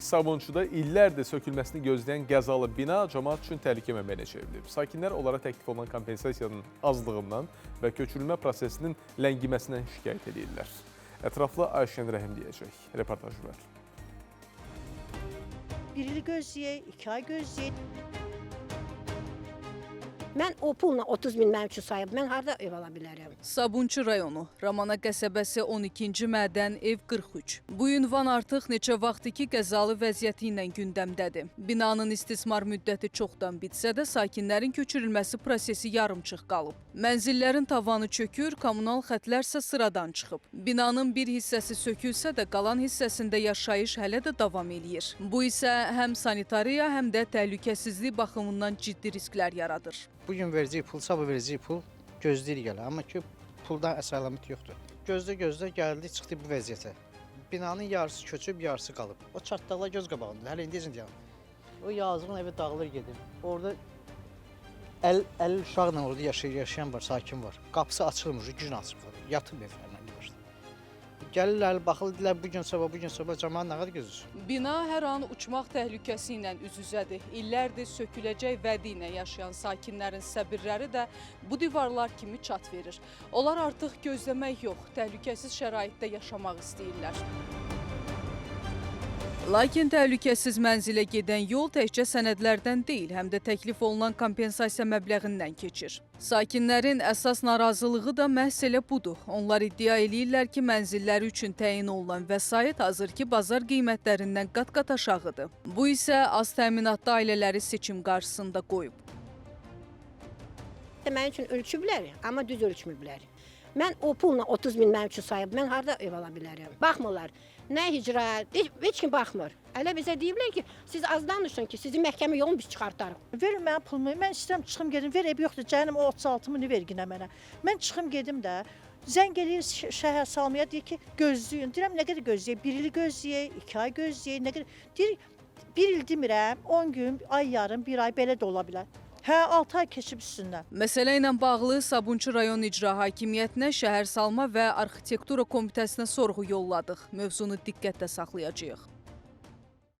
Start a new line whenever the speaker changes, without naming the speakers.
Sabunçuda illərdir sökülməsini gözləyən qəzalı bina cəmaət üçün təhlükə məbəyinə çevrilib. Sakinlər onlara təklif olunan kompensasiyanın azlığından və köçürülmə prosesinin ləngiməsindən şikayət edirlər. Ətraflı Ayşən Rəhim deyəcək. Reportaj var.
Bir il gözləyək, 2 ay gözləyək. Mən o pulla 30 min mənim üçün sayıb, mən harada ev ala bilərəm?
Sabunçu rayonu, Ramana qəsəbəsi 12-ci mədən ev 43. Bu ünvan artıq neçə vaxtdır ki, qəzalı vəziyyəti ilə gündəmdədir. Binanın istismar müddəti çoxdan bitsə də sakinlərin köçürülməsi prosesi yarımçıq qalıb. Mənzillərin tavanı çökür, kommunal xətlər isə sıradan çıxıb. Binanın bir hissəsi sökülsə də qalan hissəsində yaşayış hələ də davam eləyir. Bu isə həm sanitariya, həm də təhlükəsizlik baxımından ciddi risklər yaradır.
Bugün verəcək pul, sabah verəcək pul gözləyirik gələ. Amma ki, puldan əsalamət yoxdur. Gözlə gəldi, çıxdı bu vəziyyətə. Binanın yarısı köçüb, yarısı qalıb. O çatdaqlar göz qabağında, hələ indicə deyəm. O yazığın evi dağılır gedir. Orada 50 uşaqla orada yaşayan var, sakin var. Qapısı açılmır, gün açıq qalır. Yatıb evlərlə başda. Gəlirlər, baxırlar bu gün sabah cəmaət nə qədər gözür.
Bina hər an uçmaq təhlükəsi ilə üz-üzədir. İllərdir söküləcək vədi ilə yaşayan sakinlərin səbirləri də bu divarlar kimi çat verir. Onlar artıq gözləmək yox, təhlükəsiz şəraitdə yaşamaq istəyirlər. Lakin təhlükəsiz mənzilə gedən yol təkcə sənədlərdən deyil, həm də təklif olunan kompensasiya məbləğindən keçir. Sakinlərin əsas narazılığı da məhz elə budur. Onlar iddia eləyirlər ki, mənzilləri üçün təyin olunan vəsait hazırki bazar qiymətlərindən qat-qat aşağıdır. Bu isə az təminatlı ailələri seçim qarşısında qoyub.
Mənim üçün ölçüblər, amma düz ölçmüblər. Mən o pulla 30 min mənim üçün sayıb, mən harada ev ala bilərəm? Baxmırlar. Nə hicra, heç kim baxmır. Elə bizə deyiblər ki, siz az danışın ki, sizi məhkəmə yolunu biz çıxartarıq.
Verin mənə pulumu, mən istəyirəm çıxım gedim, ver ev yoxdur, cənim o 36 mini verginə mənə. Mən çıxım gedim də, zəng eləyir şəhər salmaya, deyir ki, gözləyin. Deyirəm, nə qədər gözləyək, 1 il gözləyək, 2 ay gözləyək, nə qədər. Deyir, 1 il demirəm, 10 gün, ay yarım, 1 ay belə də ola bilər. Hə, 6 ay keçib üstündən.
Məsələ ilə bağlı Sabunçu rayon icra hakimiyyətinə, şəhər salma və arxitektura komitəsinə sorğu yolladıq. Mövzunu diqqətlə saxlayacağıq.